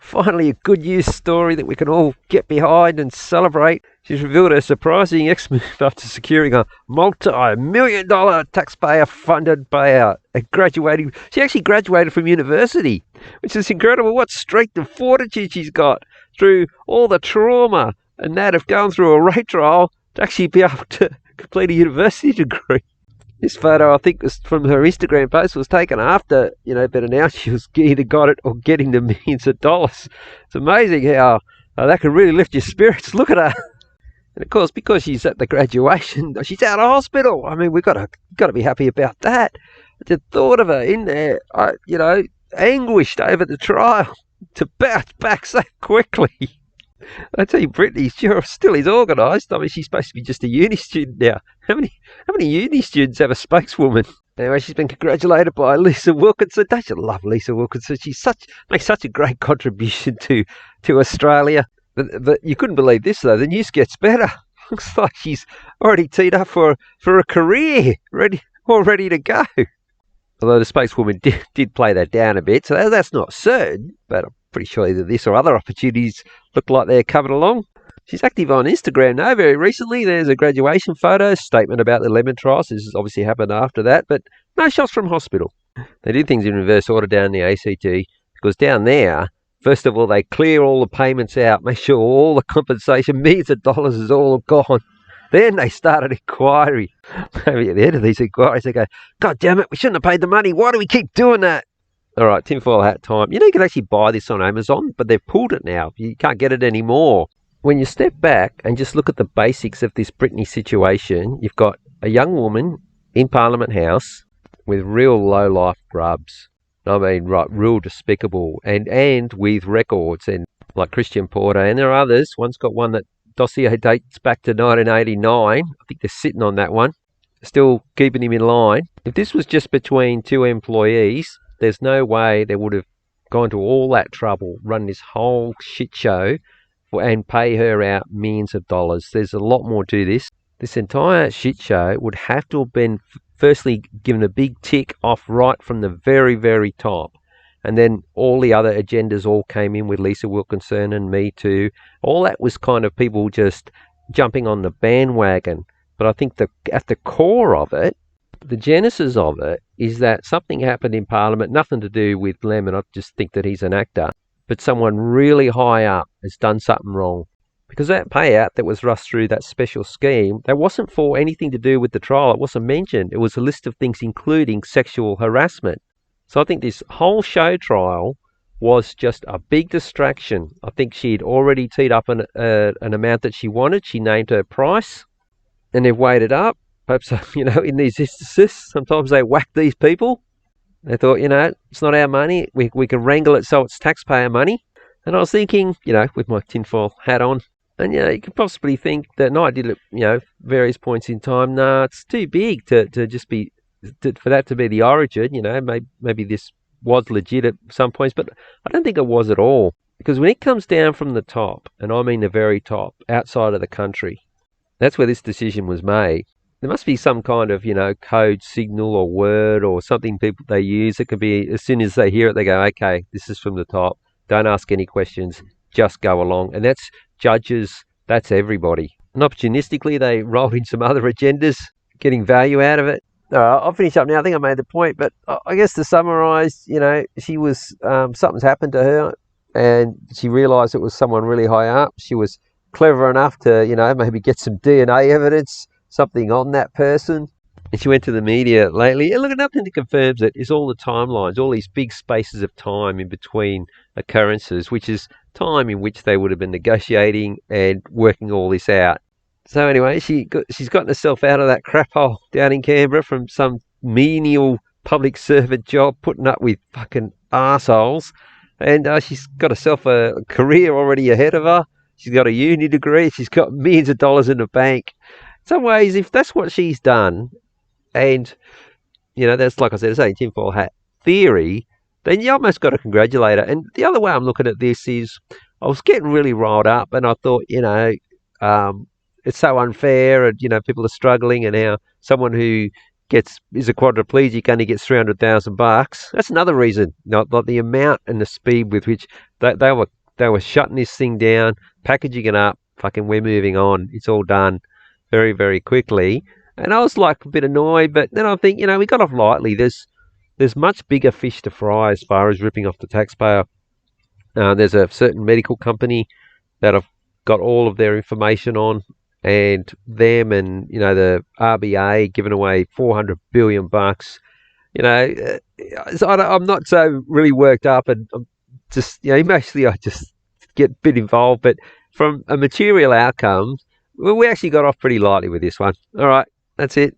Finally, a good news story that we can all get behind and celebrate. She's revealed her surprising ex-move after securing a multi-million-dollar taxpayer-funded payout and graduating. She actually graduated from university, which is incredible. What strength and fortitude she's got through all the trauma and that of going through a rape trial to actually be able to complete a university degree. This photo, I think, was from her Instagram post, was taken after, been announced she was either got it or getting the millions of dollars. It's amazing how that can really lift your spirits. Look at her. And of course, because she's at the graduation, she's out of hospital. I mean, we've got to be happy about that. The thought of her in there, anguished over the trial to bounce back so quickly. I tell you, Brittany sure still is organised. I mean, she's supposed to be just a uni student now. How many uni students have a spokeswoman? Anyway, she's been congratulated by Lisa Wilkinson. Don't you love Lisa Wilkinson? She makes such a great contribution to Australia. But you couldn't believe this, though. The news gets better. Looks like she's already teed up for a career, all ready to go. Although the spokeswoman did play that down a bit, so that's not certain, but I'm pretty sure either this or other opportunities look like they're coming along. She's active on Instagram now. Very recently, there's a graduation photo, statement about the lemon trials. This has obviously happened after that, but no shots from hospital. They do things in reverse order down the ACT, because down there, first of all, they clear all the payments out, make sure all the compensation, millions of dollars, is all gone. Then they start an inquiry. Maybe at the end of these inquiries, they go, God damn it, we shouldn't have paid the money. Why do we keep doing that? All right, tinfoil hat time. You can actually buy this on Amazon, but they've pulled it now. You can't get it anymore. When you step back and just look at the basics of this Brittany situation, you've got a young woman in Parliament House with real low-life grubs. I mean, right, real despicable, and with records, and like Christian Porter, and there are others. One's got one that dossier dates back to 1989. I think they're sitting on that one, still keeping him in line. If this was just between two employees, there's no way they would have gone to all that trouble, run this whole shit show, and pay her out millions of dollars. There's a lot more to this. This entire shit show would have to have been firstly given a big tick off right from the very, very top. And then all the other agendas all came in with Lisa Wilkinson and Me Too. All that was kind of people just jumping on the bandwagon. But I think at the core of it, the genesis of it, is that something happened in Parliament, nothing to do with Lemon. I just think that he's an actor. But someone really high up has done something wrong. Because that payout that was rushed through that special scheme, that wasn't for anything to do with the trial. It wasn't mentioned. It was a list of things including sexual harassment. So I think this whole show trial was just a big distraction. I think she'd already teed up an amount that she wanted. She named her price, and they've weighed it up. Perhaps, in these instances, sometimes they whack these people. They thought, it's not our money. We can wrangle it so it's taxpayer money. And I was thinking, with my tinfoil hat on, and, you could possibly think that, no, I did it, various points in time. No, it's too big to just be, for that to be the origin, maybe this was legit at some points, but I don't think it was at all. Because when it comes down from the top, and I mean the very top, outside of the country, that's where this decision was made. There must be some kind of, code signal or word or something people they use. It could be as soon as they hear it, they go, okay, this is from the top. Don't ask any questions. Just go along. And that's judges. That's everybody. And opportunistically, they rolled in some other agendas, getting value out of it. I'll finish up now. I think I made the point. But I guess to summarise, she was, something's happened to her and she realised it was someone really high up. She was clever enough to, maybe get some DNA evidence, something on that person. And she went to the media lately, and look, nothing that confirms it is all the timelines, all these big spaces of time in between occurrences, which is time in which they would have been negotiating and working all this out. So anyway, she's gotten herself out of that crap hole down in Canberra from some menial public servant job, putting up with fucking arseholes. And she's got herself a career already ahead of her. She's got a uni degree. She's got millions of dollars in the bank. In some ways, if that's what she's done, and, that's, like I said, it's a tinfoil hat theory, then you almost got to congratulate her. And the other way I'm looking at this is, I was getting really riled up, and I thought, it's so unfair, and, people are struggling, and now someone who is a quadriplegic, only gets $300,000. That's another reason, not the amount and the speed with which they were shutting this thing down, packaging it up. Fucking, we're moving on. It's all done very, very quickly. And I was like a bit annoyed, but then I think, we got off lightly. There's much bigger fish to fry as far as ripping off the taxpayer. There's a certain medical company that I've got all of their information on, and them and the RBA giving away $400 billion. So I'm not so really worked up, and I'm just emotionally I just get a bit involved. But from a material outcome, well, we actually got off pretty lightly with this one. All right, that's it.